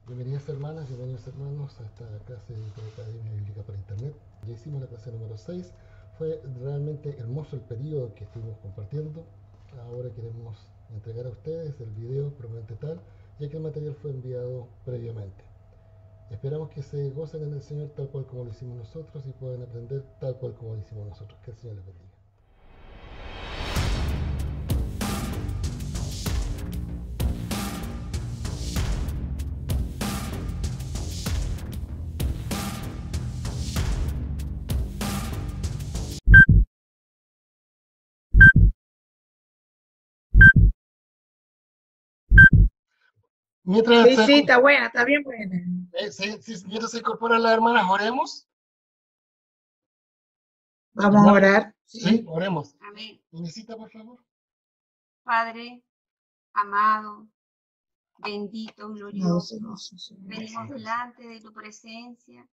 Bienvenidas hermanas, bienvenidos hermanos a esta clase de Academia Bíblica por Internet. Ya hicimos la clase número 6. Fue realmente hermoso el periodo que estuvimos compartiendo. Ahora queremos entregar a ustedes el video Promete Tal, ya que el material fue enviado previamente. Esperamos que se gocen en el Señor tal cual como lo hicimos nosotros y puedan aprender tal cual como lo hicimos nosotros. Que el Señor les bendiga. Mientras, Sí, sí, está buena, está bien buena. mientras se incorporan las hermanas, oremos. Vamos a Hermana, orar. sí, Sí. oremos. Amén. Inesita, por favor. Padre, amado, bendito, No, glorioso, sí. venimos delante de tu presencia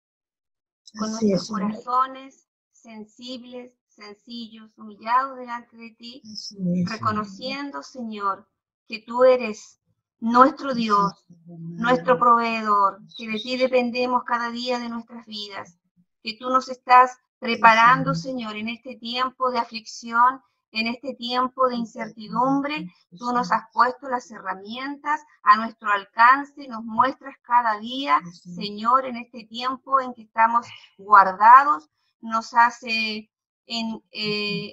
con Así nuestros es, Señor. corazones sensibles, sencillos, humillados delante de ti, Así es, reconociendo, Señor, que tú eres nuestro Dios, nuestro proveedor, que de ti dependemos cada día de nuestras vidas, que tú nos estás preparando, Señor, en este tiempo de aflicción, en este tiempo de incertidumbre. Tú nos has puesto las herramientas a nuestro alcance, nos muestras cada día, Señor, en este tiempo en que estamos guardados, nos has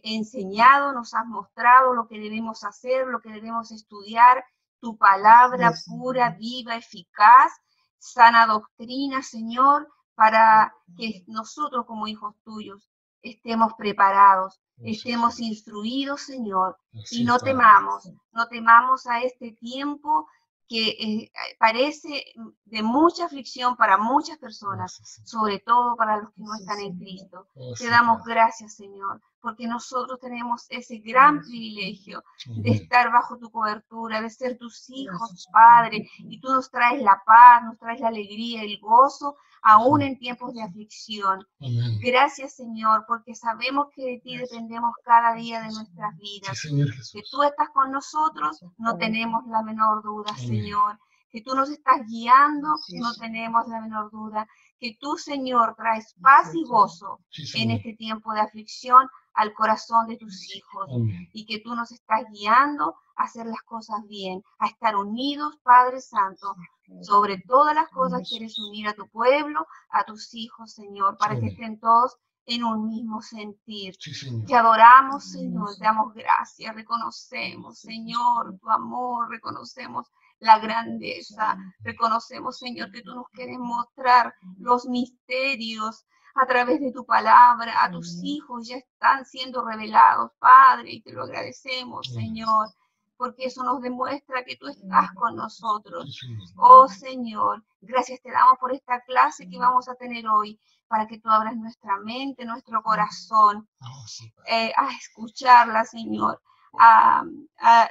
enseñado, nos has mostrado lo que debemos hacer, lo que debemos estudiar, tu palabra pura, viva, eficaz, sana doctrina, Señor, para que nosotros como hijos tuyos estemos preparados, estemos instruidos, Señor, y no temamos a este tiempo que parece de mucha aflicción para muchas personas, sobre todo para los que no están en Cristo. Te damos gracias, Señor, porque nosotros tenemos ese gran privilegio de estar bajo tu cobertura, de ser tus hijos, Padre, y tú nos traes la paz, nos traes la alegría, el gozo, aún en tiempos de aflicción. Gracias, Señor, porque sabemos que de ti dependemos cada día de nuestras vidas. Que tú estás con nosotros, no tenemos la menor duda, Señor. Que tú nos estás guiando, no tenemos la menor duda. Que tú, Señor, traes paz y gozo en este tiempo de aflicción al corazón de tus hijos. Y que tú nos estás guiando a hacer las cosas bien, a estar unidos, Padre Santo. Sobre todas las cosas quieres unir a tu pueblo, a tus hijos, Señor, para que estén todos en un mismo sentir. Te adoramos, Señor, te damos gracias, reconocemos, Señor, tu amor, reconocemos la grandeza, reconocemos, Señor, que tú nos quieres mostrar los misterios a través de tu palabra. A tus hijos ya están siendo revelados, Padre, y te lo agradecemos, Señor, porque eso nos demuestra que tú estás con nosotros. Oh, Señor, gracias te damos por esta clase que vamos a tener hoy, para que tú abras nuestra mente, nuestro corazón, a escucharla, Señor, a, a,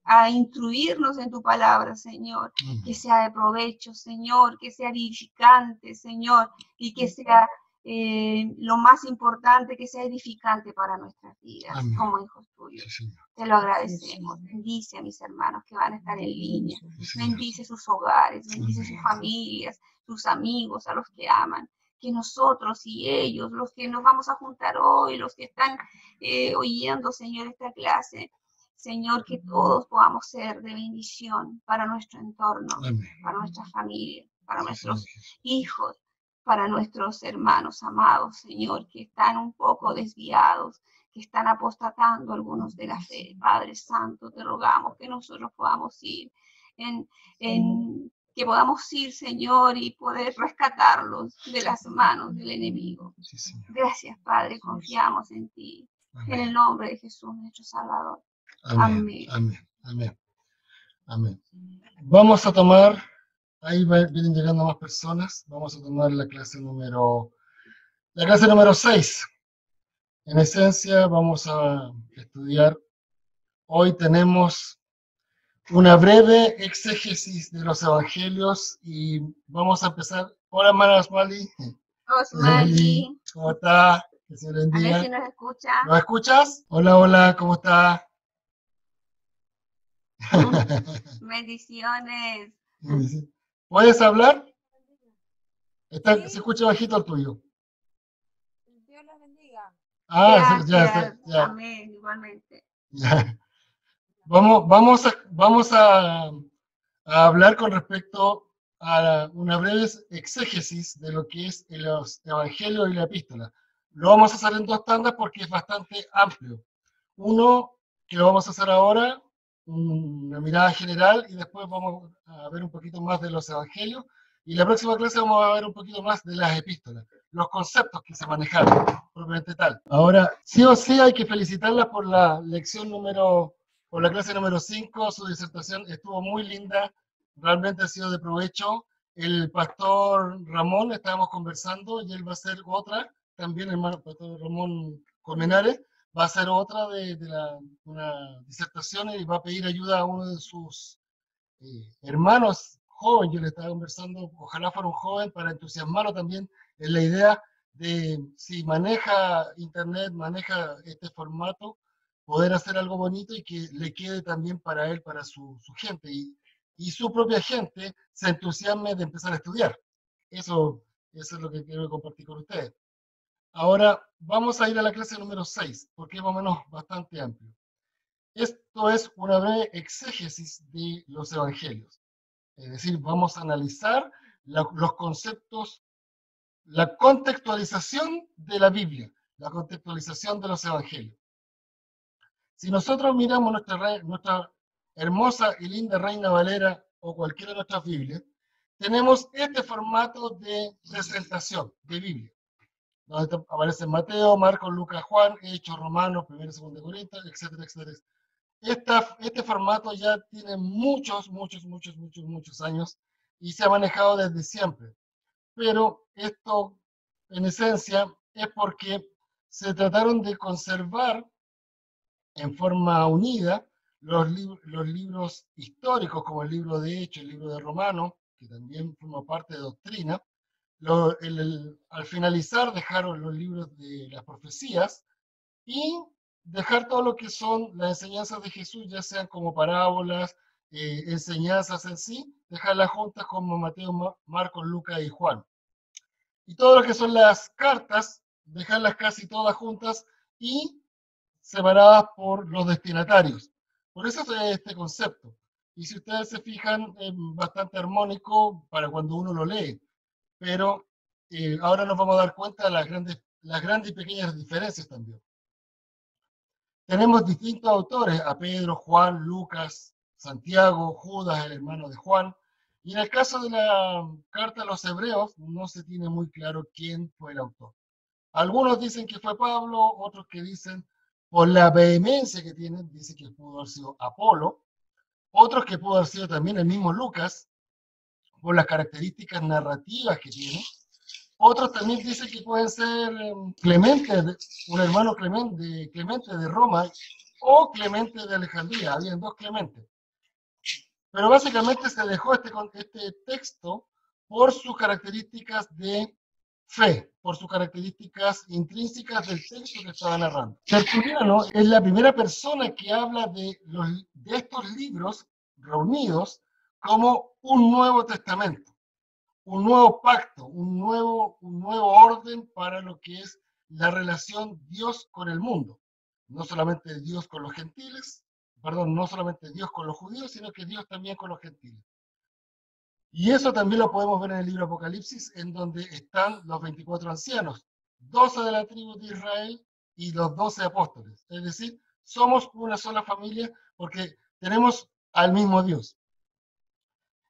a instruirnos en tu palabra, Señor, que sea de provecho, Señor, que sea edificante, Señor, y que sea lo más importante, que sea edificante para nuestras vidas como hijos tuyos. Te lo agradecemos. Bendice a mis hermanos que van a estar en línea. Bendice sus hogares, bendice sus familias, sus amigos, a los que aman. Que nosotros y ellos, los que nos vamos a juntar hoy, los que están oyendo, Señor, esta clase, Señor, que todos podamos ser de bendición para nuestro entorno, para nuestra familia, para nuestros hijos, para nuestros hermanos amados, Señor, que están un poco desviados, que están apostatando algunos de la fe. Padre Santo, te rogamos que nosotros podamos ir que podamos ir, Señor, y poder rescatarlos de las manos del enemigo. Gracias, Padre, confiamos en ti. En el nombre de Jesús, nuestro Salvador. Amén. Amén. Vamos a tomar, ahí vienen llegando más personas, vamos a tomar la clase número 6. En esencia, vamos a estudiar, hoy tenemos una breve exégesis de los evangelios y vamos a empezar. Hola, hermana Osmali. Osmali. ¿Cómo está? Que se bendiga. A ver si nos escucha. ¿Nos escuchas? Hola, ¿cómo está? Bendiciones. Y me dice, ¿puedes hablar? Sí. Se escucha bajito el tuyo. Dios los bendiga. Ah, Gracias. ya. Amén, igualmente. Ya. Vamos a hablar con respecto a una breve exégesis de lo que es los evangelios y la epístola. Lo vamos a hacer en dos tandas porque es bastante amplio. Uno, que lo vamos a hacer ahora, una mirada general, y después vamos a ver un poquito más de los evangelios. Y la próxima clase vamos a ver un poquito más de las epístolas, los conceptos que se manejaron, propiamente tal. Ahora, sí o sí hay que felicitarla por la por la clase número 5. Su disertación estuvo muy linda, realmente ha sido de provecho. El pastor Ramón, estábamos conversando, y él va a hacer otra, también el hermano pastor Ramón Colmenares, va a hacer otra una disertación, y va a pedir ayuda a uno de sus hermanos jóvenes. Yo le estaba conversando, ojalá fuera un joven, para entusiasmarlo también en la idea de, si maneja internet, maneja este formato, poder hacer algo bonito y que le quede también para él, para su gente, y su propia gente se entusiasme de empezar a estudiar. Eso es lo que quiero compartir con ustedes. Ahora vamos a ir a la clase número 6, porque es más o menos bastante amplio. Esto es una breve exégesis de los evangelios. Es decir, vamos a analizar los conceptos, la contextualización de la Biblia, la contextualización de los evangelios. Si nosotros miramos nuestra hermosa y linda Reina Valera o cualquiera de nuestras Biblias, tenemos este formato de presentación de Biblia, donde aparecen Mateo, Marcos, Lucas, Juan, Hechos, Romanos, 1 y 2 Corintios, etcétera, etcétera. Este formato ya tiene muchos años y se ha manejado desde siempre. Pero esto, en esencia, es porque se trataron de conservar en forma unida los libros históricos, como el libro de Hechos, el libro de Romanos, que también forma parte de doctrina. Al finalizar dejaron los libros de las profecías y dejar todo lo que son las enseñanzas de Jesús, ya sean como parábolas, enseñanzas en sí, dejarlas juntas como Mateo, Marcos, Lucas y Juan. Y todo lo que son las cartas, dejarlas casi todas juntas y separadas por los destinatarios. Por eso es este concepto. Y si ustedes se fijan, es bastante armónico para cuando uno lo lee. Pero ahora nos vamos a dar cuenta de las grandes y pequeñas diferencias también. Tenemos distintos autores, a Pedro, Juan, Lucas, Santiago, Judas, el hermano de Juan. Y en el caso de la carta a los hebreos, no se tiene muy claro quién fue el autor. Algunos dicen que fue Pablo, otros que dicen, por la vehemencia que tienen, dicen que pudo haber sido Apolo, otros que pudo haber sido también el mismo Lucas, por las características narrativas que tiene. Otros también dicen que pueden ser Clemente, un hermano Clemente de Roma, o Clemente de Alejandría. Habían dos Clementes. Pero básicamente se dejó este texto por sus características de fe, por sus características intrínsecas del texto que estaba narrando. Tertuliano es la primera persona que habla de estos libros reunidos como un Nuevo Testamento, un nuevo pacto, un nuevo orden para lo que es la relación Dios con el mundo. No solamente Dios con los gentiles, no solamente Dios con los judíos, sino que Dios también con los gentiles. Y eso también lo podemos ver en el libro Apocalipsis, en donde están los 24 ancianos, 12 de la tribu de Israel y los 12 apóstoles. Es decir, somos una sola familia porque tenemos al mismo Dios.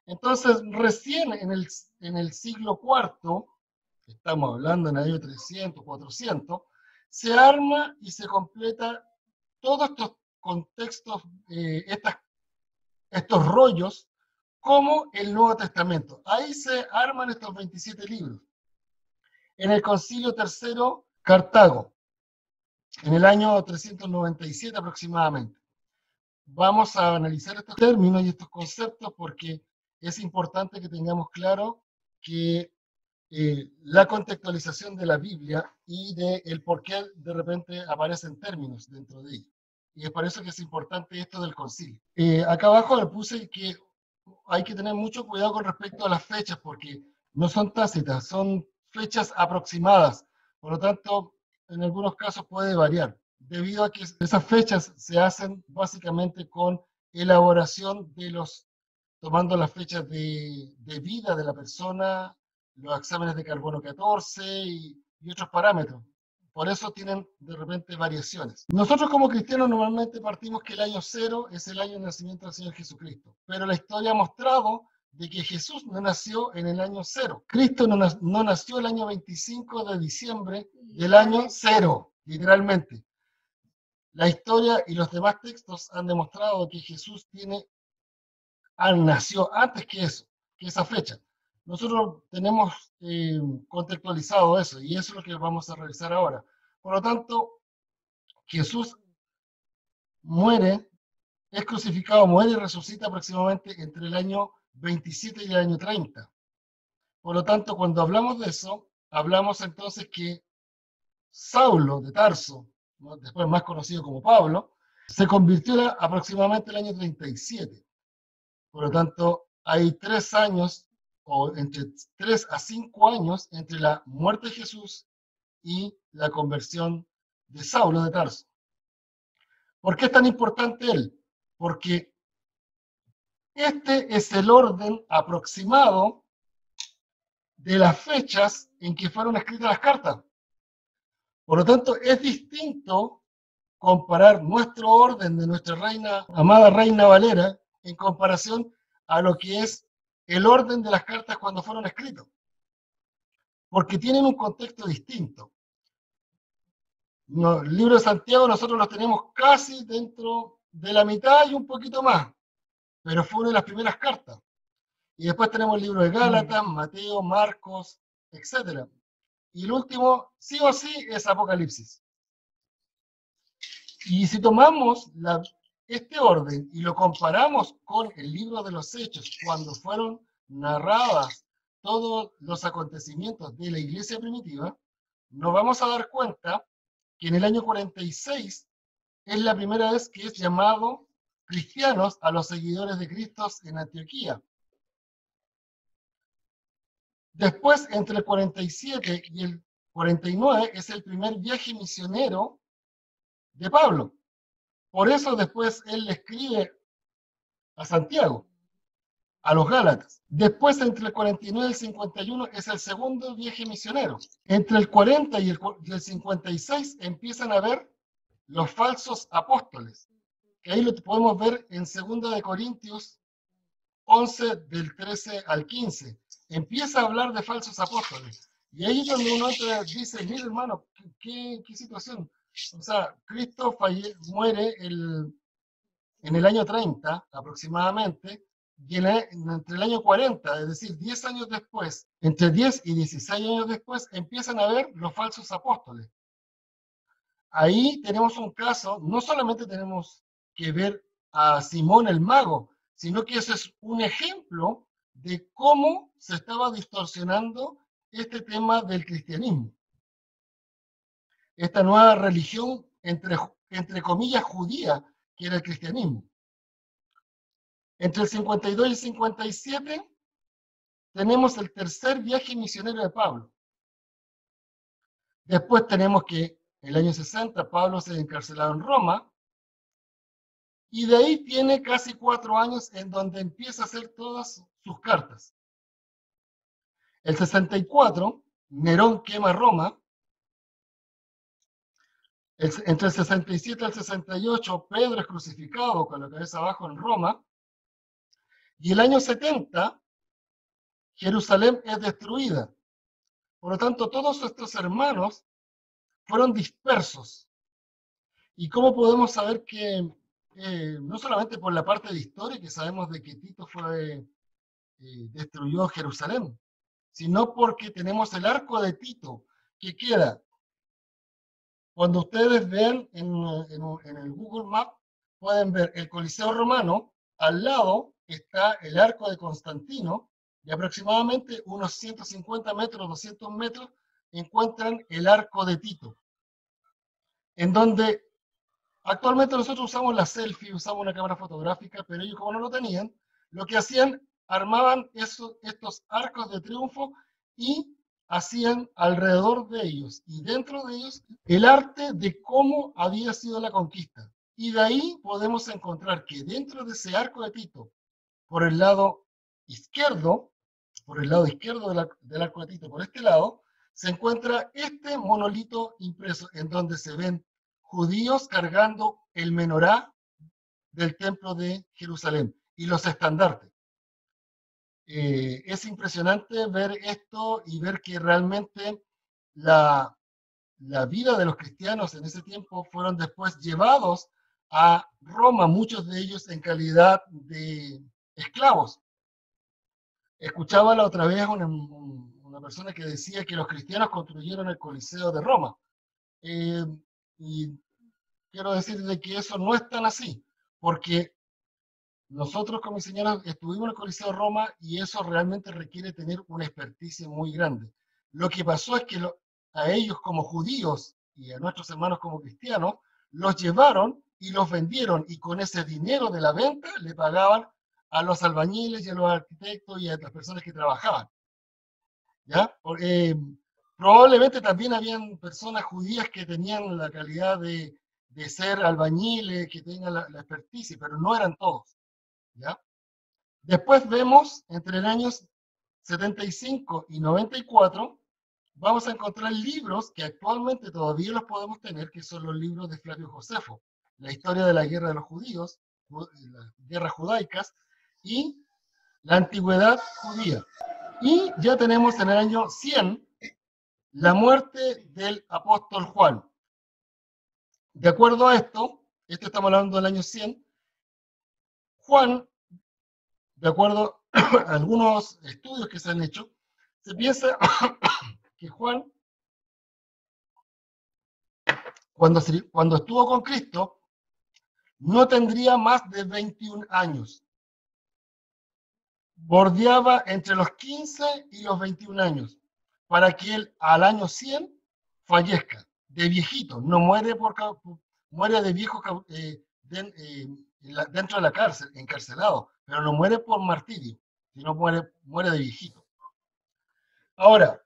Entonces, recién en el siglo IV, estamos hablando en el año 300, 400, se arma y se completa todos estos contextos, estos rollos, como el Nuevo Testamento. Ahí se arman estos 27 libros. En el Concilio III, Cartago, en el año 397 aproximadamente. Vamos a analizar estos términos y estos conceptos porque es importante que tengamos claro que la contextualización de la Biblia y el por qué de repente aparecen términos dentro de ella. Y es por eso que es importante esto del concilio. Acá abajo le puse que hay que tener mucho cuidado con respecto a las fechas, porque no son tácitas, son fechas aproximadas. Por lo tanto, en algunos casos puede variar, debido a que esas fechas se hacen básicamente con elaboración de tomando las fechas de vida de la persona, los exámenes de carbono 14 y otros parámetros. Por eso tienen de repente variaciones. Nosotros como cristianos normalmente partimos que el año 0 es el año de nacimiento del Señor Jesucristo. Pero la historia ha mostrado de que Jesús no nació en el año 0. Cristo no nació el año 25 de diciembre del año 0, literalmente. La historia y los demás textos han demostrado que Jesús nació antes que eso, que esa fecha. Nosotros tenemos contextualizado eso y eso es lo que vamos a revisar ahora. Por lo tanto, Jesús muere, es crucificado, muere y resucita aproximadamente entre el año 27 y el año 30. Por lo tanto, cuando hablamos de eso, hablamos entonces que Saulo de Tarso, ¿no?, después más conocido como Pablo, se convirtió aproximadamente en el año 37. Por lo tanto, hay 3 años, o entre 3 a 5 años, entre la muerte de Jesús y la conversión de Saulo de Tarso. ¿Por qué es tan importante él? Porque este es el orden aproximado de las fechas en que fueron escritas las cartas. Por lo tanto, es distinto comparar nuestro orden de nuestra amada Reina Valera en comparación a lo que es el orden de las cartas cuando fueron escritas, porque tienen un contexto distinto. El libro de Santiago nosotros lo tenemos casi dentro de la mitad y un poquito más, pero fue una de las primeras cartas. Y después tenemos el libro de Gálatas, Mateo, Marcos, etc. Y el último, sí o sí, es Apocalipsis. Y si tomamos este orden y lo comparamos con el libro de los Hechos, cuando fueron narradas todos los acontecimientos de la iglesia primitiva, nos vamos a dar cuenta que en el año 46 es la primera vez que es llamado cristianos a los seguidores de Cristo en Antioquía. Después, entre el 47 y el 49, es el primer viaje misionero de Pablo. Por eso después él le escribe a Santiago, a los Gálatas. Después, entre el 49 y el 51, es el segundo viaje misionero. Entre el 40 y el 56 empiezan a ver los falsos apóstoles, que ahí lo podemos ver en 2 de Corintios 11, del 13 al 15. Empieza a hablar de falsos apóstoles. Y ahí es donde uno dice, mira hermano, ¿qué situación? O sea, Cristo muere en el año 30 aproximadamente, y entre el año 40, es decir, 10 años después, entre 10 y 16 años después, empiezan a ver los falsos apóstoles. Ahí tenemos un caso, no solamente tenemos que ver a Simón el mago, sino que ese es un ejemplo de cómo se estaba distorsionando este tema del cristianismo. Esta nueva religión, entre comillas, judía, que era el cristianismo. Entre el 52 y el 57 tenemos el tercer viaje misionero de Pablo. Después tenemos que en el año 60 Pablo se encarcelado en Roma, y de ahí tiene casi 4 años en donde empieza a hacer todas sus cartas. El 64, Nerón quema Roma. Entre el 67 y el 68, Pedro es crucificado con la cabeza abajo en Roma. Y el año 70, Jerusalén es destruida. Por lo tanto, todos estos hermanos fueron dispersos. ¿Y cómo podemos saber que, no solamente por la parte de historia, que sabemos de que Tito destruyó Jerusalén, sino porque tenemos el arco de Tito, que queda, cuando ustedes vean en el Google Maps, pueden ver el Coliseo Romano, al lado está el arco de Constantino, y aproximadamente unos 150 metros, 200 metros, encuentran el arco de Tito, en donde actualmente nosotros usamos la selfie, usamos una cámara fotográfica, pero ellos como no lo tenían, lo que hacían, armaban estos arcos de triunfo y hacían alrededor de ellos y dentro de ellos el arte de cómo había sido la conquista. Y de ahí podemos encontrar que dentro de ese arco de Tito, por el lado izquierdo, del arco de Tito, por este lado, se encuentra este monolito impreso en donde se ven judíos cargando el menorá del templo de Jerusalén y los estandartes. Es impresionante ver esto y ver que realmente la vida de los cristianos en ese tiempo fueron después llevados a Roma, muchos de ellos en calidad de esclavos. Escuchaba la otra vez una persona que decía que los cristianos construyeron el Coliseo de Roma. Y quiero decir de que eso no es tan así, porque nosotros como misioneros estuvimos en el Coliseo de Roma y eso realmente requiere tener una experticia muy grande. Lo que pasó es que a ellos como judíos y a nuestros hermanos como cristianos, los llevaron y los vendieron y con ese dinero de la venta le pagaban a los albañiles y a los arquitectos y a las personas que trabajaban. ¿Ya? Probablemente también habían personas judías que tenían la calidad de ser albañiles, que tengan la experticia, pero no eran todos. ¿Ya? Después vemos entre el años 75 y 94, vamos a encontrar libros que actualmente todavía los podemos tener, que son los libros de Flavio Josefo, la historia de la guerra de los judíos, las guerras judaicas y la antigüedad judía. Y ya tenemos en el año 100 la muerte del apóstol Juan. De acuerdo a esto estamos hablando del año 100, Juan, de acuerdo a algunos estudios que se han hecho, se piensa que Juan, cuando estuvo con Cristo, no tendría más de 21 años. Bordeaba entre los 15 y los 21 años, para que él al año 100 fallezca, de viejito, no muere muere de viejo dentro de la cárcel, encarcelado, pero no muere por martirio, sino muere de viejito. Ahora,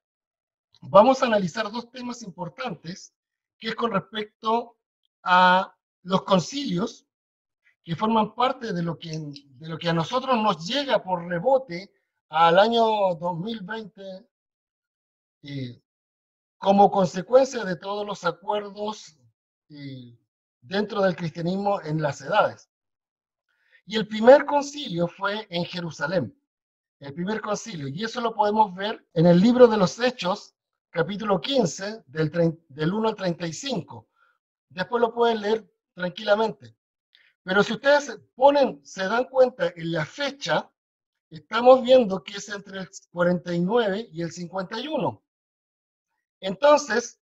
vamos a analizar dos temas importantes, que es con respecto a los concilios, que forman parte de lo que a nosotros nos llega por rebote al año 2020, como consecuencia de todos los acuerdos dentro del cristianismo en las edades. Y el primer concilio fue en Jerusalén, el primer concilio, y eso lo podemos ver en el libro de los Hechos, capítulo 15, del 1 al 35. Después lo pueden leer tranquilamente. Pero si ustedes se dan cuenta en la fecha, estamos viendo que es entre el 49 y el 51. Entonces,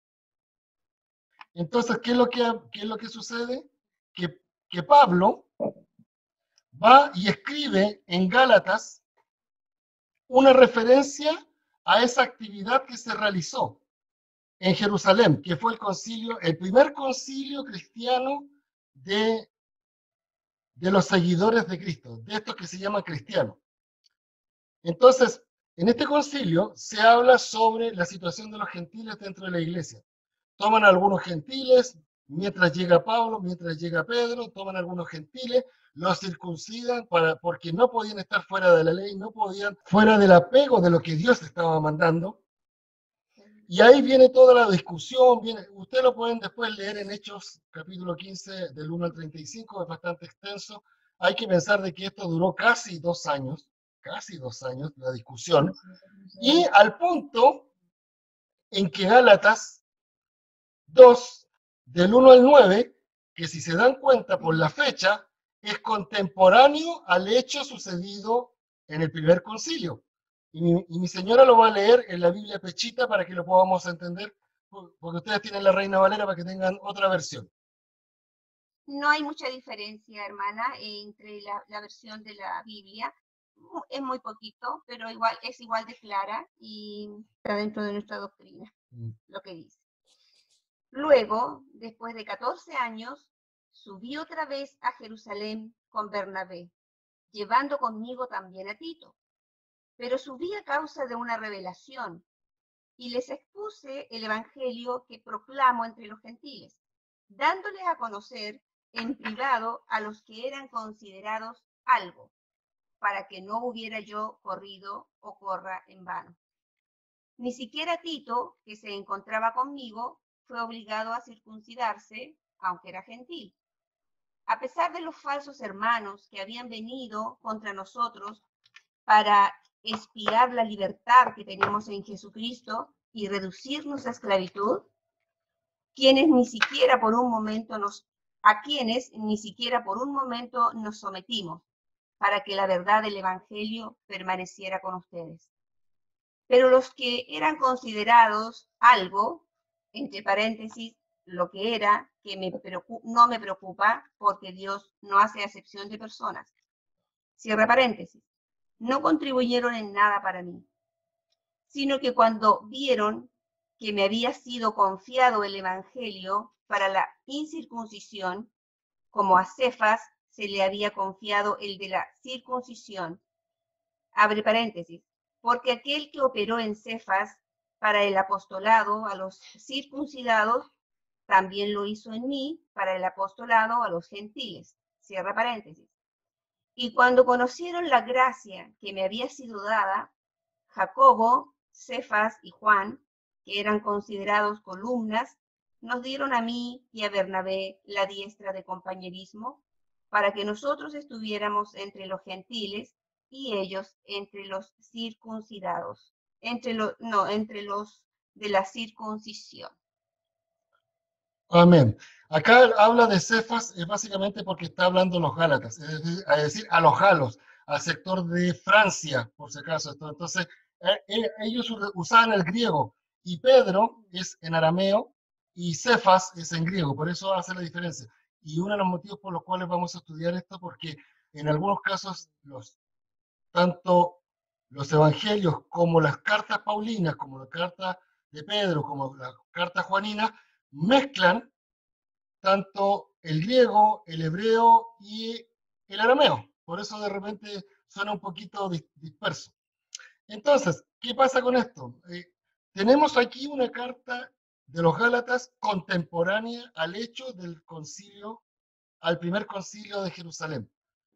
¿qué es lo que sucede? Que Pablo va y escribe en Gálatas una referencia a esa actividad que se realizó en Jerusalén, que fue el primer concilio cristiano de los seguidores de Cristo, de estos que se llaman cristianos. Entonces, en este concilio se habla sobre la situación de los gentiles dentro de la iglesia. Toman algunos gentiles, mientras llega Pablo, mientras llega Pedro, toman algunos gentiles, los circuncidan porque no podían estar fuera de la ley, no podían fuera del apego de lo que Dios estaba mandando. Y ahí viene toda la discusión, ustedes lo pueden después leer en Hechos capítulo 15 del 1 al 35, es bastante extenso. Hay que pensar de que esto duró casi 2 años, la discusión, y al punto en que Gálatas 2, del 1 al 9, que si se dan cuenta por la fecha, es contemporáneo al hecho sucedido en el primer concilio. Y mi señora lo va a leer en la Biblia Pechita para que lo podamos entender, porque ustedes tienen la Reina Valera para que tengan otra versión. No hay mucha diferencia, hermana, entre la versión de la Biblia. Es muy poquito, pero es igual de clara y está dentro de nuestra doctrina, lo que dice. Luego, después de 14 años, subí otra vez a Jerusalén con Bernabé, llevando conmigo también a Tito, pero subí a causa de una revelación y les expuse el evangelio que proclamo entre los gentiles, dándoles a conocer en privado a los que eran considerados algo, para que no hubiera yo corrido o corra en vano. Ni siquiera Tito, que se encontraba conmigo, fue obligado a circuncidarse, aunque era gentil. A pesar de los falsos hermanos que habían venido contra nosotros para espiar la libertad que tenemos en Jesucristo y reducirnos a esclavitud, a quienes ni siquiera por un momento nos sometimos, para que la verdad del Evangelio permaneciera con ustedes. Pero los que eran considerados algo, entre paréntesis, lo que era, no me preocupa, porque Dios no hace acepción de personas, cierra paréntesis, no contribuyeron en nada para mí, sino que cuando vieron que me había sido confiado el Evangelio para la incircuncisión, como a Cefas se le había confiado el de la circuncisión, abre paréntesis, porque aquel que operó en Cefas para el apostolado a los circuncidados, también lo hizo en mí para el apostolado a los gentiles, cierra paréntesis. Y cuando conocieron la gracia que me había sido dada, Jacobo, Cefas y Juan, que eran considerados columnas, nos dieron a mí y a Bernabé la diestra de compañerismo, para que nosotros estuviéramos entre los gentiles y ellos entre los circuncidados, entre los de la circuncisión. Amén. Acá habla de Cefas básicamente porque está hablando los Gálatas, es decir, a los galos, al sector de Francia, por si acaso. Entonces, ellos usaban el griego y Pedro es en arameo y Cefas es en griego, por eso hace la diferencia. Y uno de los motivos por los cuales vamos a estudiar esto, porque en algunos casos tanto los evangelios como las cartas paulinas, como la carta de Pedro, como la carta juanina, mezclan tanto el griego, el hebreo y el arameo. Por eso de repente suena un poquito disperso. Entonces, ¿qué pasa con esto? Tenemos aquí una carta de los Gálatas contemporánea al hecho del concilio, al primer concilio de Jerusalén.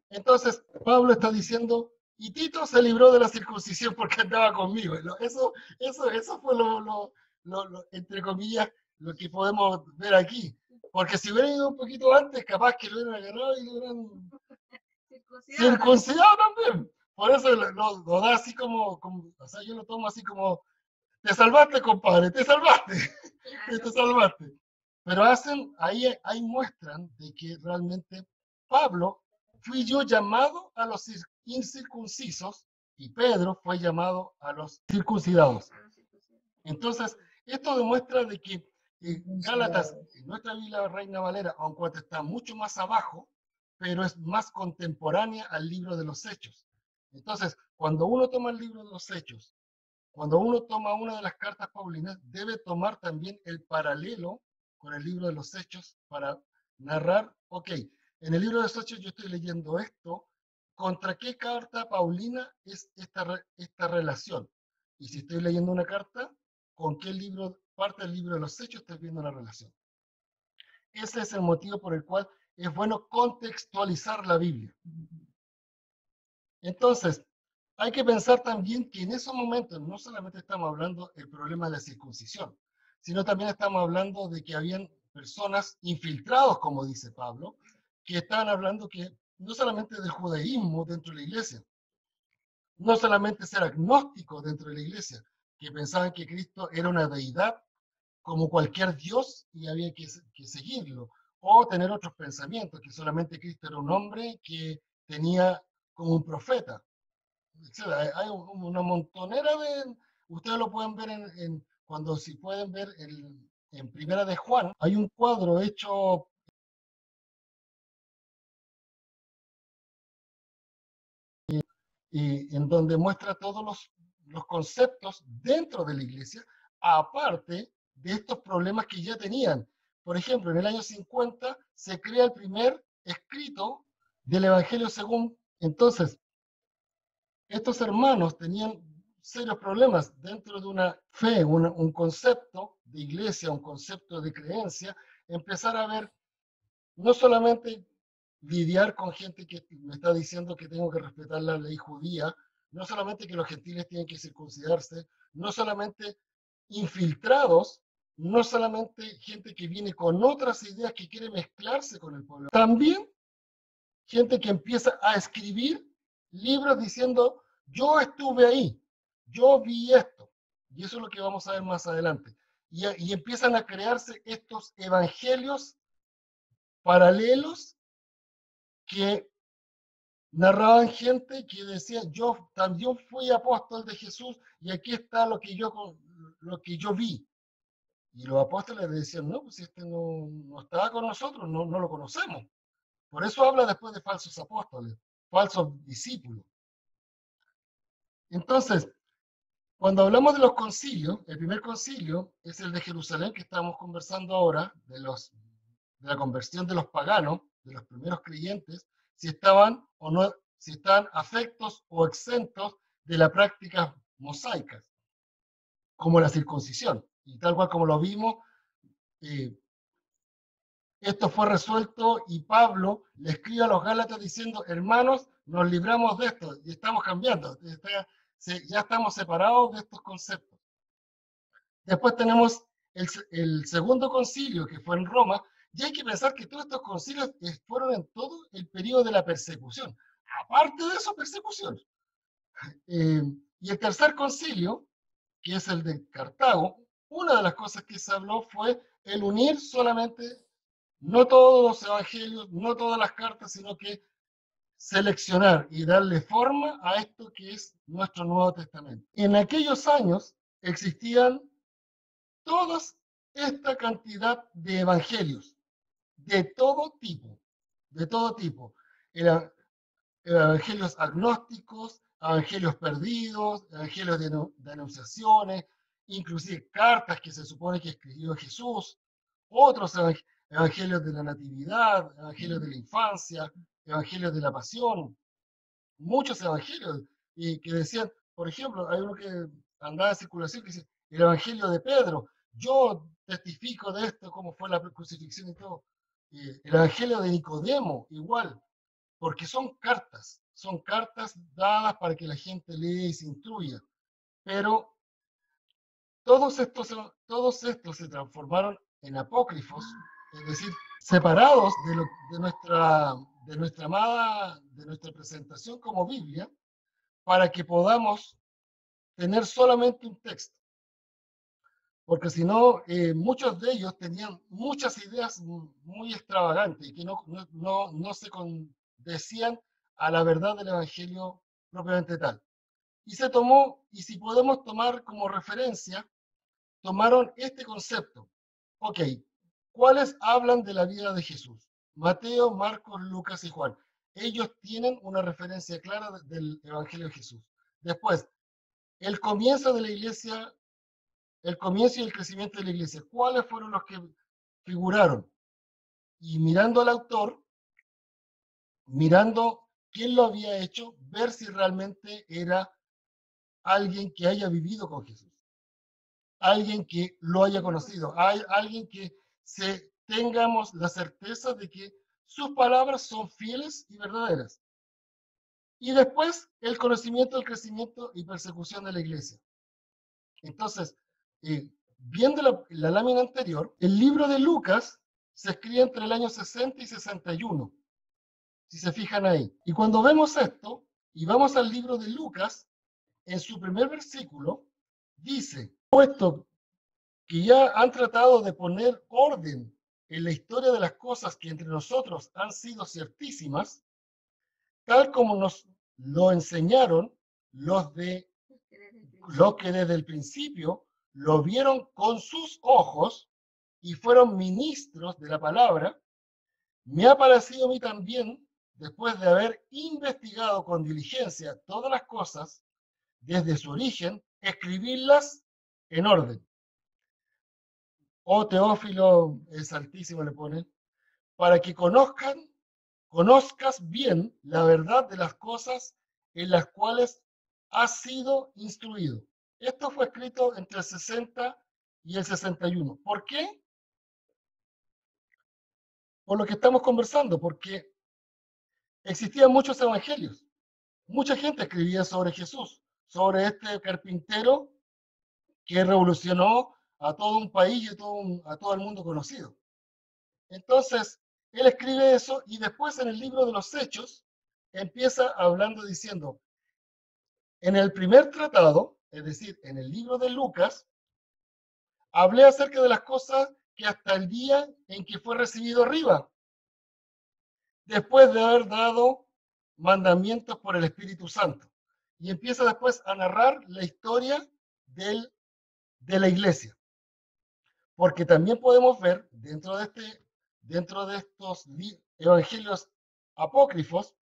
Entonces, Pablo está diciendo, y Tito se libró de la circuncisión porque andaba conmigo. Eso fue entre comillas, lo que podemos ver aquí. Porque si hubiera ido un poquito antes, capaz que lo hubieran agarrado y lo hubieran circuncidado también. Por eso lo da así como, o sea, yo lo tomo así como, te salvaste, compadre, te salvaste, claro. Te salvaste. Pero ahí muestran de que realmente Pablo, fui yo llamado a los incircuncisos y Pedro fue llamado a los circuncidados. Entonces, esto demuestra de que Gálatas, en nuestra Biblia Reina Valera, aunque está mucho más abajo, pero es más contemporánea al libro de los Hechos. Entonces, cuando uno toma el libro de los Hechos, cuando uno toma una de las cartas paulinas, debe tomar también el paralelo con el libro de los Hechos para narrar, ok, en el libro de los Hechos yo estoy leyendo esto, ¿contra qué carta paulina es esta relación? Y si estoy leyendo una carta, ¿con qué parte del libro de los Hechos estoy viendo una relación? Ese es el motivo por el cual es bueno contextualizar la Biblia. Entonces, hay que pensar también que en esos momentos no solamente estamos hablando del problema de la circuncisión, sino también estamos hablando de que habían personas infiltrados, como dice Pablo, que estaban hablando que no solamente del judaísmo dentro de la iglesia, no solamente ser agnóstico dentro de la iglesia, que pensaban que Cristo era una deidad como cualquier Dios y había que seguirlo, o tener otros pensamientos, que solamente Cristo era un hombre que tenía como un profeta. Hay una montonera de, ustedes lo pueden ver si pueden ver en Primera de Juan, hay un cuadro hecho y en donde muestra todos los conceptos dentro de la iglesia, aparte de estos problemas que ya tenían. Por ejemplo, en el año 50 se crea el primer escrito del Evangelio según. Entonces, estos hermanos tenían serios problemas dentro de una fe, un concepto de iglesia, un concepto de creencia, empezar a ver no solamente lidiar con gente que me está diciendo que tengo que respetar la ley judía, no solamente que los gentiles tienen que circuncidarse, no solamente infiltrados, no solamente gente que viene con otras ideas que quiere mezclarse con el pueblo, también gente que empieza a escribir libros diciendo, yo estuve ahí, yo vi esto, y eso es lo que vamos a ver más adelante. Y empiezan a crearse estos evangelios paralelos que narraban gente que decía, yo también fui apóstol de Jesús y aquí está lo que yo vi. Y los apóstoles decían, no, pues este no estaba con nosotros, no lo conocemos. Por eso habla después de falsos apóstoles, falsos discípulos. Entonces, cuando hablamos de los concilios, el primer concilio es el de Jerusalén que estamos conversando ahora, de la conversión de los paganos, de los primeros creyentes, si estaban o no, si están afectos o exentos de las prácticas mosaicas, como la circuncisión. Y tal cual como lo vimos, esto fue resuelto y Pablo le escribe a los Gálatas diciendo, hermanos, nos libramos de esto y estamos cambiando, ya estamos separados de estos conceptos. Después tenemos el segundo concilio que fue en Roma, y hay que pensar que todos estos concilios fueron en todo el periodo de la persecución. Aparte de eso, persecución. Y el tercer concilio, que es el de Cartago, una de las cosas que se habló fue el unir solamente, no todos los evangelios, no todas las cartas, sino que seleccionar y darle forma a esto que es nuestro Nuevo Testamento. En aquellos años existían toda esta cantidad de evangelios, de todo tipo, evangelios agnósticos, evangelios perdidos, evangelios de anunciaciones, inclusive cartas que se supone que escribió Jesús, otros evangelios de la natividad, evangelios de la infancia, evangelios de la pasión, muchos evangelios, y que decían, por ejemplo, hay uno que andaba en circulación que dice, el evangelio de Pedro, yo testifico de esto, cómo fue la crucifixión y todo. El evangelio de Nicodemo, igual, porque son cartas dadas para que la gente lea y se instruya, pero todos estos se transformaron en apócrifos, es decir, separados de nuestra presentación como Biblia, para que podamos tener solamente un texto. Porque si no, muchos de ellos tenían muchas ideas muy extravagantes y que no se condecían a la verdad del Evangelio propiamente tal. Y se tomó, y si podemos tomar como referencia, tomaron este concepto. Ok, ¿cuáles hablan de la vida de Jesús? Mateo, Marcos, Lucas y Juan. Ellos tienen una referencia clara del Evangelio de Jesús. Después, el comienzo de la iglesia, el comienzo y el crecimiento de la iglesia. ¿Cuáles fueron los que figuraron? Y mirando al autor, mirando quién lo había hecho, ver si realmente era alguien que haya vivido con Jesús, alguien que lo haya conocido, alguien que tengamos la certeza de que sus palabras son fieles y verdaderas. Y después el conocimiento, el crecimiento y persecución de la iglesia. Entonces, viendo la lámina anterior, el libro de Lucas se escribe entre el año 60 y 61, si se fijan ahí. Y cuando vemos esto, y vamos al libro de Lucas, en su primer versículo, dice, puesto que ya han tratado de poner orden en la historia de las cosas que entre nosotros han sido ciertísimas, tal como nos lo enseñaron los que desde el principio lo vieron con sus ojos y fueron ministros de la palabra, me ha parecido a mí también, después de haber investigado con diligencia todas las cosas, desde su origen, escribirlas en orden. Oh Teófilo, es altísimo le ponen, para que conozcas bien la verdad de las cosas en las cuales ha sido instruido. Esto fue escrito entre el 60 y el 61. ¿Por qué? Por lo que estamos conversando, porque existían muchos evangelios. Mucha gente escribía sobre Jesús, sobre este carpintero que revolucionó a todo un país y a todo el mundo conocido. Entonces, él escribe eso y después en el libro de los Hechos empieza hablando diciendo, en el primer tratado, es decir, en el libro de Lucas, hablé acerca de las cosas que hasta el día en que fue recibido arriba, después de haber dado mandamientos por el Espíritu Santo. Y empieza después a narrar la historia de la iglesia. Porque también podemos ver dentro de estos evangelios apócrifos,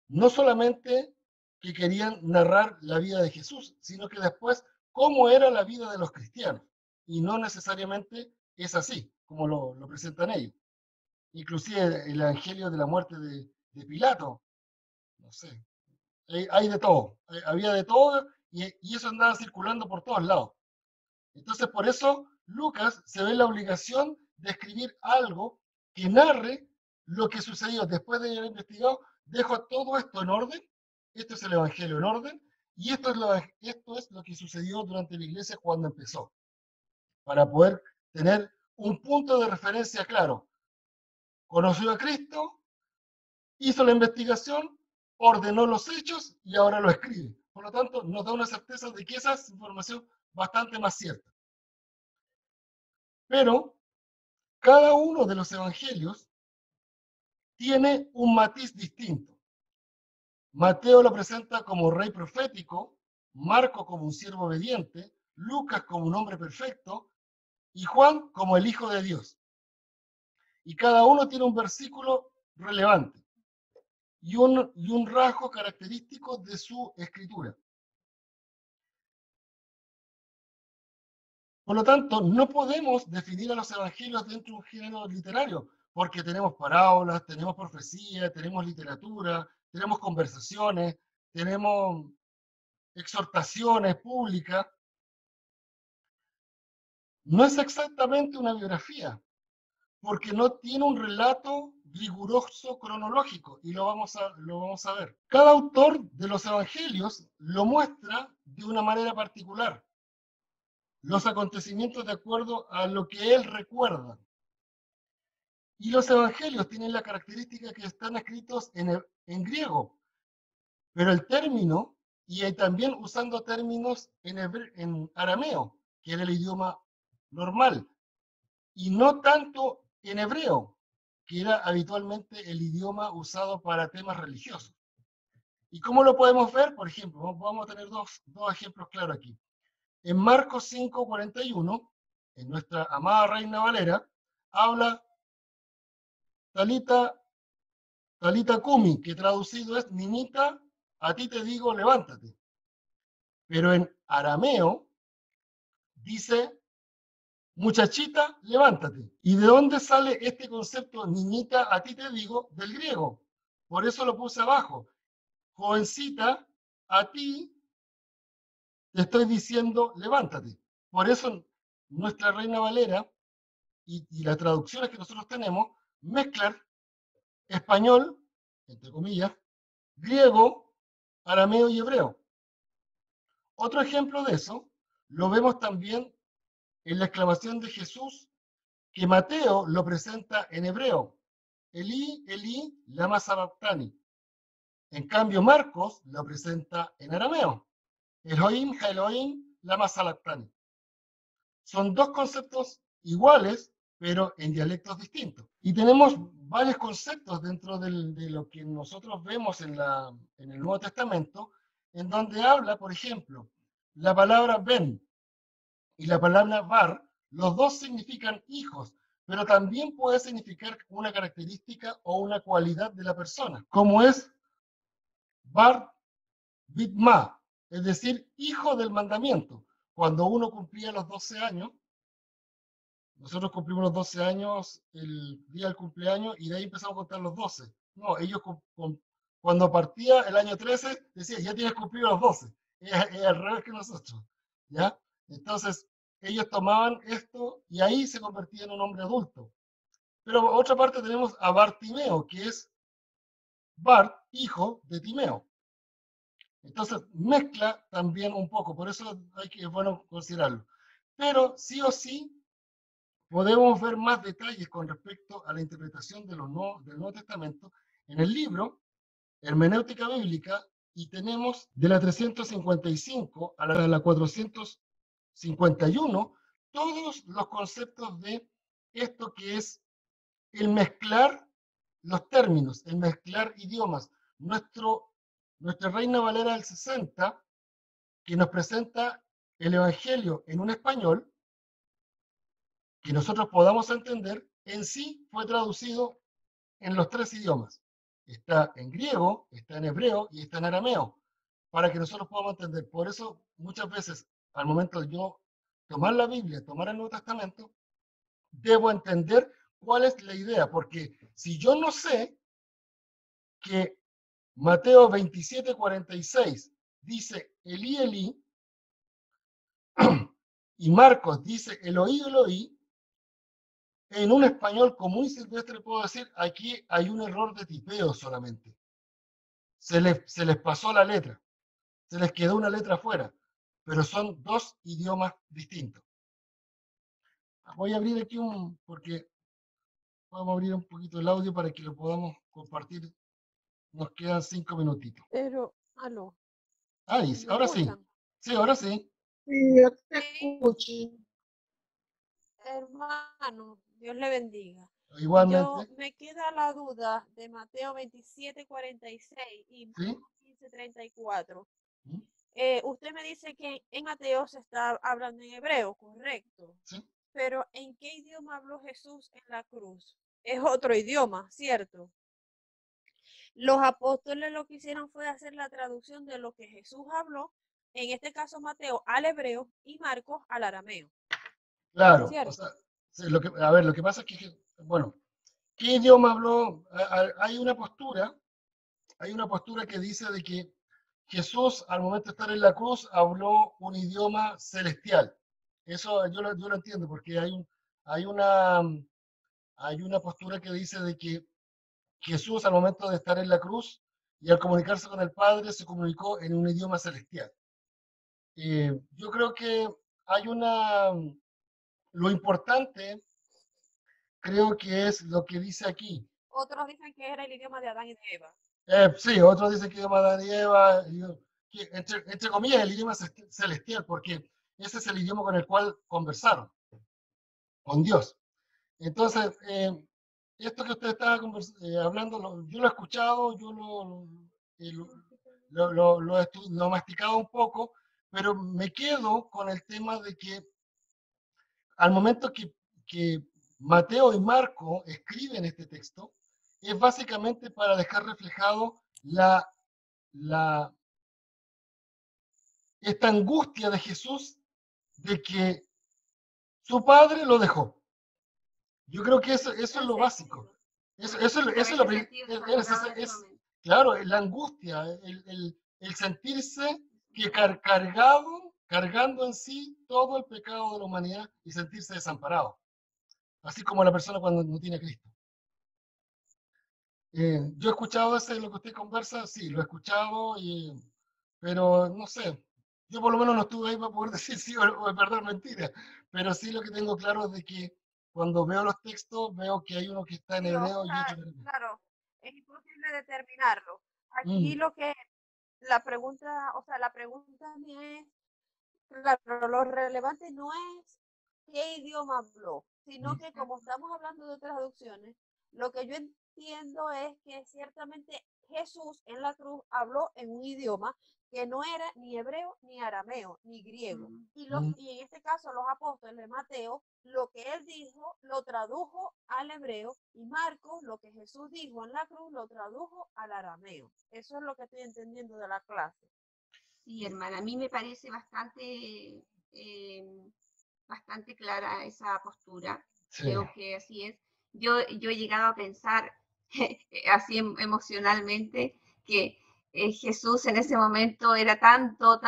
no solamente que querían narrar la vida de Jesús, sino que después cómo era la vida de los cristianos. Y no necesariamente es así, como lo presentan ellos. Inclusive el evangelio de la muerte de Pilato, no sé, hay de todo, había de todo y eso andaba circulando por todos lados. Entonces, por eso Lucas se ve en la obligación de escribir algo que narre lo que sucedió después de haber investigado. Dejo todo esto en orden, esto es el Evangelio en orden, y esto es lo que sucedió durante la iglesia cuando empezó, para poder tener un punto de referencia claro. Conoció a Cristo, hizo la investigación, ordenó los hechos y ahora lo escribe. Por lo tanto, nos da una certeza de que esa es información bastante más cierta. Pero cada uno de los evangelios tiene un matiz distinto. Mateo lo presenta como rey profético, Marco como un siervo obediente, Lucas como un hombre perfecto y Juan como el Hijo de Dios. Y cada uno tiene un versículo relevante y un rasgo característico de su escritura. Por lo tanto, no podemos definir a los evangelios dentro de un género literario, porque tenemos parábolas, tenemos profecía, tenemos literatura, tenemos conversaciones, tenemos exhortaciones públicas. No es exactamente una biografía, porque no tiene un relato riguroso cronológico, y lo vamos a ver. Cada autor de los evangelios lo muestra de una manera particular, los acontecimientos de acuerdo a lo que él recuerda. Y los evangelios tienen la característica que están escritos en griego, pero el término, y también usando términos en arameo, que era el idioma normal, y no tanto en hebreo, que era habitualmente el idioma usado para temas religiosos. ¿Y cómo lo podemos ver? Por ejemplo, vamos a tener dos ejemplos claros aquí. En Marcos 5:41, en nuestra amada Reina Valera, habla Talita Kumi, que traducido es, niñita, a ti te digo, levántate. Pero en arameo dice, muchachita, levántate. ¿Y de dónde sale este concepto, niñita, a ti te digo? Del griego. Por eso lo puse abajo. Jovencita, a ti te estoy diciendo, levántate. Por eso nuestra Reina Valera y las traducciones que nosotros tenemos mezclan español, entre comillas, griego, arameo y hebreo. Otro ejemplo de eso lo vemos también en la exclamación de Jesús, que Mateo lo presenta en hebreo. Elí, Elí, lama sabactani. En cambio, Marcos lo presenta en arameo. Elohim, Elohim, lama sabactani. Son dos conceptos iguales, pero en dialectos distintos. Y tenemos varios conceptos dentro de lo que nosotros vemos en el Nuevo Testamento, en donde habla, por ejemplo, la palabra ben y la palabra bar, los dos significan hijos, pero también puede significar una característica o una cualidad de la persona, como es bar bitma, es decir, hijo del mandamiento. Cuando uno cumplía los 12 años, nosotros cumplimos los 12 años el día del cumpleaños y de ahí empezamos a contar los 12. No, ellos cuando partía el año 13, decía, ya tienes cumplido los 12. Es al revés que nosotros, ¿ya? Entonces, ellos tomaban esto y ahí se convertía en un hombre adulto. Pero por otra parte tenemos a Bartimeo, que es Bart, hijo de Timeo. Entonces, mezcla también un poco, por eso es bueno considerarlo. Pero sí o sí, podemos ver más detalles con respecto a la interpretación del Nuevo Testamento en el libro Hermenéutica Bíblica, y tenemos de la 355 a la 451 todos los conceptos de esto que es el mezclar los términos, el mezclar idiomas. Nuestra Reina Valera del 60, que nos presenta el Evangelio en un español que nosotros podamos entender, en sí fue traducido en los 3 idiomas. Está en griego, está en hebreo y está en arameo, para que nosotros podamos entender. Por eso, muchas veces, al momento de yo tomar la Biblia, tomar el Nuevo Testamento, debo entender cuál es la idea, porque si yo no sé que Mateo 27:46 dice Elí, Elí, y Marcos dice Eloí, Eloí, en un español común y silvestre puedo decir, aquí hay un error de tipeo solamente. Se les pasó la letra, se les quedó una letra afuera, pero son 2 idiomas distintos. Voy a abrir aquí porque vamos a abrir un poquito el audio para que lo podamos compartir. Nos quedan 5 minutitos. Pero, aló, Ahí, ¿me ahora sí. escuchan? Sí, ahora sí. Sí, yo te Sí, escucho. hermano, Dios le bendiga. Igualmente. Me queda la duda de Mateo 27:46 y ¿Sí? Marcos 15:34. ¿Mm? Usted me dice que en Mateo se está hablando en hebreo, correcto. ¿Sí? Pero ¿en qué idioma habló Jesús en la cruz? Es otro idioma, ¿cierto? Los apóstoles lo que hicieron fue hacer la traducción de lo que Jesús habló, en este caso Mateo al hebreo y Marcos al arameo, Claro. O sea, ¿cierto? sí, a ver, lo que pasa es que, bueno, ¿qué idioma habló? Hay una postura que dice de que Jesús, al momento de estar en la cruz, habló un idioma celestial. Eso yo lo entiendo, porque hay una postura que dice de que Jesús, al momento de estar en la cruz y al comunicarse con el Padre, se comunicó en un idioma celestial. Yo creo que hay lo importante, creo que es lo que dice aquí. Otros dicen que era el idioma de Adán y de Eva. Sí, otros dicen que idioma de Adán y Eva, que entre comillas, el idioma celestial, porque ese es el idioma con el cual conversaron con Dios. Entonces, esto que usted estaba hablando, yo lo he escuchado, yo lo he masticado un poco, pero me quedo con el tema de que al momento que Mateo y Marco escriben este texto, es básicamente para dejar reflejado esta angustia de Jesús de que su padre lo dejó. Yo creo que eso es lo básico. Eso es lo claro, la angustia, el sentirse que cargando en sí todo el pecado de la humanidad y sentirse desamparado. Así como la persona cuando no tiene a Cristo. Yo he escuchado lo que usted conversa, sí, lo he escuchado, pero no sé, yo por lo menos no estuve ahí para poder decir sí o es verdad mentira, pero sí lo que tengo claro es de que cuando veo los textos veo que hay uno que está en Sí, hebreo y otro en hebreo. claro, es imposible determinarlo. Aquí Mm, la pregunta mía es, claro, lo relevante no es qué idioma habló, sino que como estamos hablando de traducciones, lo que yo entiendo es que ciertamente Jesús en la cruz habló en un idioma que no era ni hebreo, ni arameo, ni griego. mm. Y en este caso los apóstoles de Mateo, lo que él dijo lo tradujo al hebreo y Marcos, lo que Jesús dijo en la cruz, lo tradujo al arameo. Eso es lo que estoy entendiendo de la clase. Sí, hermana, a mí me parece bastante clara esa postura. Sí. Creo que así es. Yo he llegado a pensar así emocionalmente que Jesús en ese momento era tanto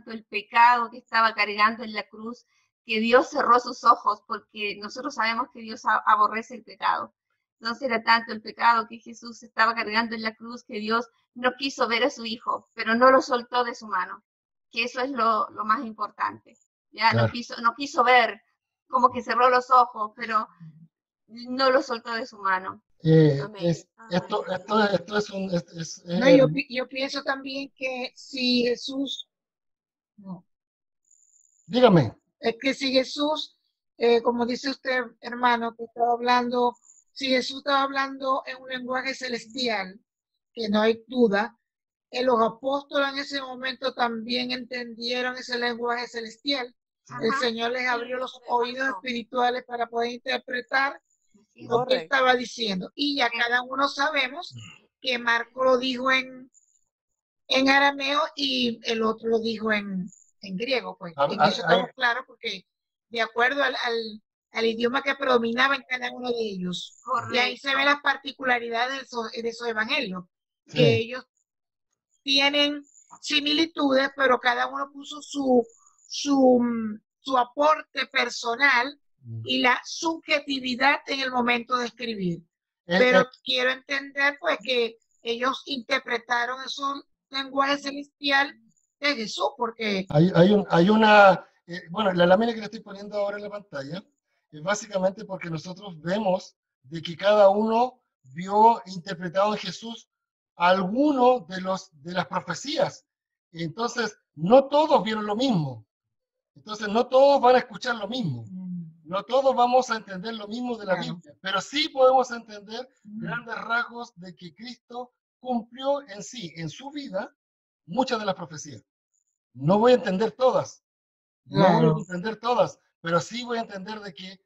el pecado que estaba cargando en la cruz, que Dios cerró sus ojos, porque nosotros sabemos que Dios aborrece el pecado. Entonces era tanto el pecado que Jesús estaba cargando en la cruz que Dios no quiso ver a su hijo, pero no lo soltó de su mano, que eso es lo más importante. Ya Claro. no quiso ver, como que cerró los ojos, pero no lo soltó de su mano. Amén. Esto es un... No, yo pienso también que si Jesús, no, Dígame. es que si Jesús, como dice usted, hermano, que estaba hablando, si Jesús estaba hablando en un lenguaje celestial, que no hay duda, los apóstoles en ese momento también entendieron ese lenguaje celestial. El Señor les abrió los oídos espirituales para poder interpretar lo que estaba diciendo. Y ya cada uno sabemos que Marco lo dijo en arameo y el otro lo dijo en griego. Pues en eso estamos claros, porque de acuerdo al idioma que predominaba en cada uno de ellos. Correcto. Y ahí se ven las particularidades de esos evangelios, que ellos tienen similitudes, pero cada uno puso su aporte personal y la subjetividad en el momento de escribir. Pero quiero entender pues que ellos interpretaron esos lenguajes celestial de Jesús, porque hay una, bueno, la lámina que le estoy poniendo ahora en la pantalla es básicamente porque nosotros vemos de que cada uno vio interpretado en Jesús alguno de las profecías. Entonces, no todos vieron lo mismo. Entonces, no todos van a escuchar lo mismo. No todos vamos a entender lo mismo de la Biblia, pero sí podemos entender grandes rasgos de que Cristo cumplió en sí, en su vida, muchas de las profecías. No voy a entender todas, pero sí voy a entender de que